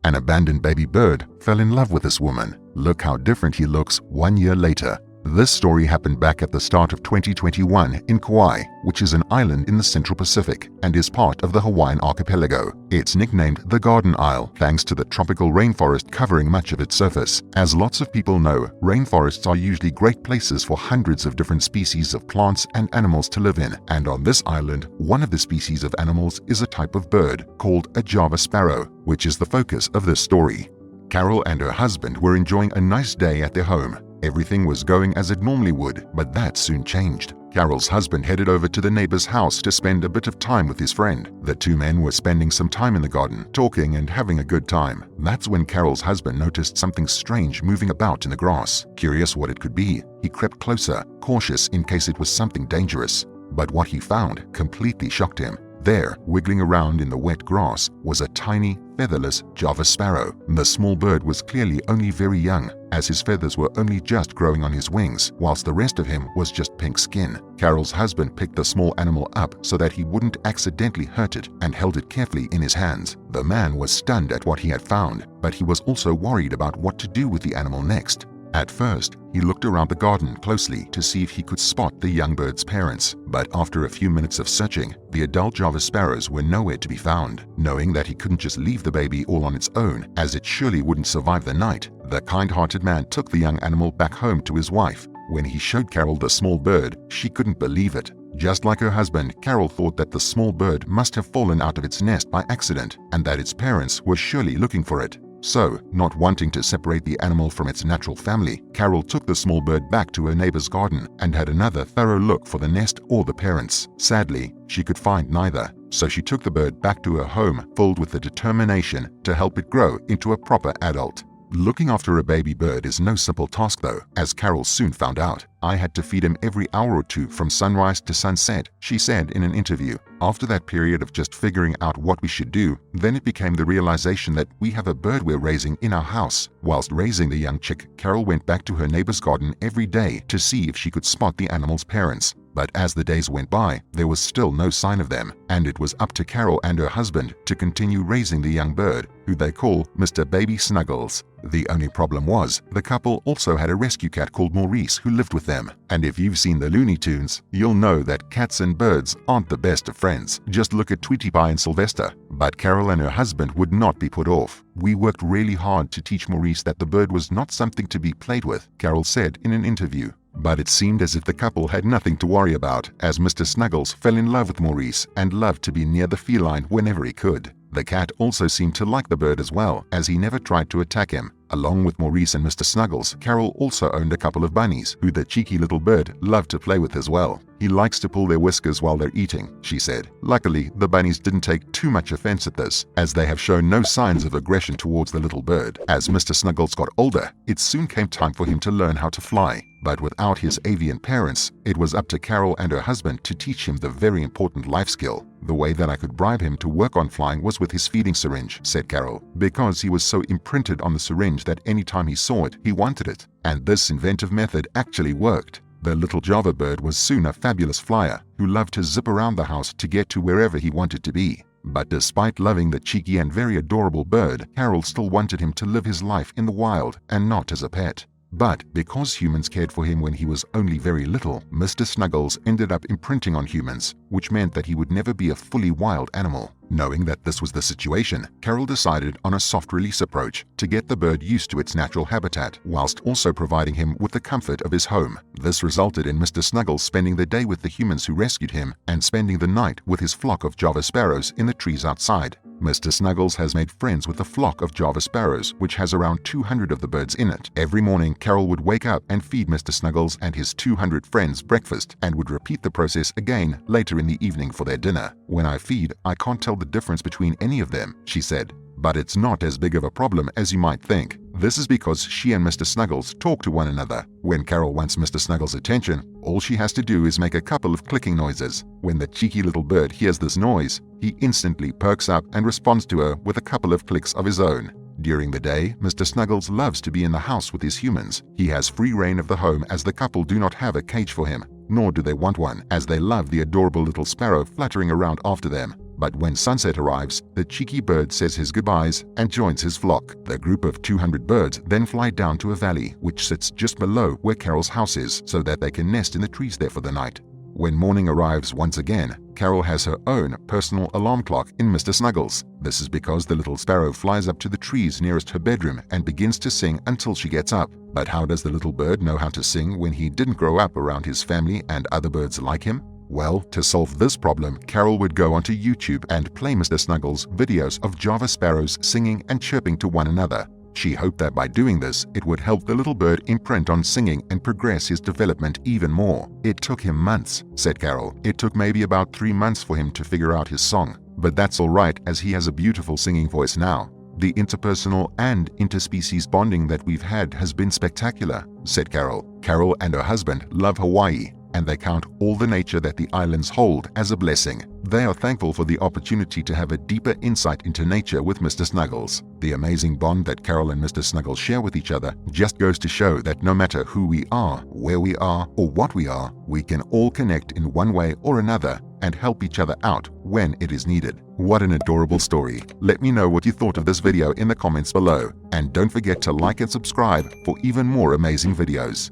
An abandoned baby bird fell in love with this woman. Look how different he looks 1 year later. This story happened back at the start of 2021 in Kauai, which is an island in the Central Pacific and is part of the Hawaiian archipelago. It's nicknamed the Garden Isle thanks to the tropical rainforest covering much of its surface. As lots of people know, rainforests are usually great places for hundreds of different species of plants and animals to live in. And on this island, one of the species of animals is a type of bird called a Java sparrow, which is the focus of this story. Carol and her husband were enjoying a nice day at their home. Everything was going as it normally would, but that soon changed. Carol's husband headed over to the neighbor's house to spend a bit of time with his friend. The two men were spending some time in the garden, talking and having a good time. That's when Carol's husband noticed something strange moving about in the grass. Curious what it could be, he crept closer, cautious in case it was something dangerous. But what he found completely shocked him. There, wiggling around in the wet grass, was a tiny, featherless Java sparrow. The small bird was clearly only very young, as his feathers were only just growing on his wings, whilst the rest of him was just pink skin. Carol's husband picked the small animal up so that he wouldn't accidentally hurt it and held it carefully in his hands. The man was stunned at what he had found, but he was also worried about what to do with the animal next. At first, he looked around the garden closely to see if he could spot the young bird's parents, but after a few minutes of searching, the adult Java sparrows were nowhere to be found. Knowing that he couldn't just leave the baby all on its own, as it surely wouldn't survive the night, the kind-hearted man took the young animal back home to his wife. When he showed Carol the small bird, she couldn't believe it. Just like her husband, Carol thought that the small bird must have fallen out of its nest by accident and that its parents were surely looking for it. So, not wanting to separate the animal from its natural family, Carol took the small bird back to her neighbor's garden and had another thorough look for the nest or the parents. Sadly, she could find neither, so she took the bird back to her home filled with the determination to help it grow into a proper adult. Looking after a baby bird is no simple task though, as Carol soon found out. I had to feed him every hour or two from sunrise to sunset, she said in an interview. After that period of just figuring out what we should do, then it became the realization that we have a bird we're raising in our house. Whilst raising the young chick, Carol went back to her neighbor's garden every day to see if she could spot the animal's parents. But as the days went by, there was still no sign of them, and it was up to Carol and her husband to continue raising the young bird, who they call Mr. Baby Snuggles. The only problem was, the couple also had a rescue cat called Maurice who lived with them. And if you've seen the Looney Tunes, you'll know that cats and birds aren't the best of friends. Just look at Tweety Pie and Sylvester. But Carol and her husband would not be put off. We worked really hard to teach Maurice that the bird was not something to be played with, Carol said in an interview. But it seemed as if the couple had nothing to worry about, as Mr. Snuggles fell in love with Maurice and loved to be near the feline whenever he could. The cat also seemed to like the bird as well, as he never tried to attack him. Along with Maurice and Mr. Snuggles, Carol also owned a couple of bunnies, who the cheeky little bird loved to play with as well. He likes to pull their whiskers while they're eating, she said. Luckily, the bunnies didn't take too much offense at this, as they have shown no signs of aggression towards the little bird. As Mr. Snuggles got older, it soon came time for him to learn how to fly. But without his avian parents, it was up to Carol and her husband to teach him the very important life skill. The way that I could bribe him to work on flying was with his feeding syringe, said Carol, because he was so imprinted on the syringe that any time he saw it, he wanted it. And this inventive method actually worked. The little Java bird was soon a fabulous flyer who loved to zip around the house to get to wherever he wanted to be. But despite loving the cheeky and very adorable bird, Carol still wanted him to live his life in the wild and not as a pet. But because humans cared for him when he was only very little, Mr. Snuggles ended up imprinting on humans, which meant that he would never be a fully wild animal. Knowing that this was the situation, Carol decided on a soft release approach to get the bird used to its natural habitat, whilst also providing him with the comfort of his home. This resulted in Mr. Snuggles spending the day with the humans who rescued him and spending the night with his flock of Java sparrows in the trees outside. Mr. Snuggles has made friends with a flock of Java sparrows, which has around 200 of the birds in it. Every morning, Carol would wake up and feed Mr. Snuggles and his 200 friends breakfast and would repeat the process again later in the evening for their dinner. When I feed, I can't tell the difference between any of them, she said. But it's not as big of a problem as you might think. This is because she and Mr. Snuggles talk to one another. When Carol wants Mr. Snuggles' attention, all she has to do is make a couple of clicking noises. When the cheeky little bird hears this noise, he instantly perks up and responds to her with a couple of clicks of his own. During the day, Mr. Snuggles loves to be in the house with his humans. He has free reign of the home as the couple do not have a cage for him, nor do they want one, as they love the adorable little sparrow fluttering around after them. But when sunset arrives, the cheeky bird says his goodbyes and joins his flock. The group of 200 birds then fly down to a valley, which sits just below where Carol's house is, so that they can nest in the trees there for the night. When morning arrives once again, Carol has her own personal alarm clock in Mr. Snuggles. This is because the little sparrow flies up to the trees nearest her bedroom and begins to sing until she gets up. But how does the little bird know how to sing when he didn't grow up around his family and other birds like him? Well, to solve this problem, Carol would go onto YouTube and play Mr. Snuggles videos of Java sparrows singing and chirping to one another. She hoped that by doing this, it would help the little bird imprint on singing and progress his development even more. It took him months, said Carol. It took maybe about 3 months for him to figure out his song. But that's all right, as he has a beautiful singing voice now. The interpersonal and interspecies bonding that we've had has been spectacular, said Carol. Carol and her husband love Hawaii, and they count all the nature that the islands hold as a blessing. They are thankful for the opportunity to have a deeper insight into nature with Mr. Snuggles. The amazing bond that Carol and Mr. Snuggles share with each other just goes to show that no matter who we are, where we are, or what we are, we can all connect in one way or another and help each other out when it is needed. What an adorable story. Let me know what you thought of this video in the comments below, and don't forget to like and subscribe for even more amazing videos.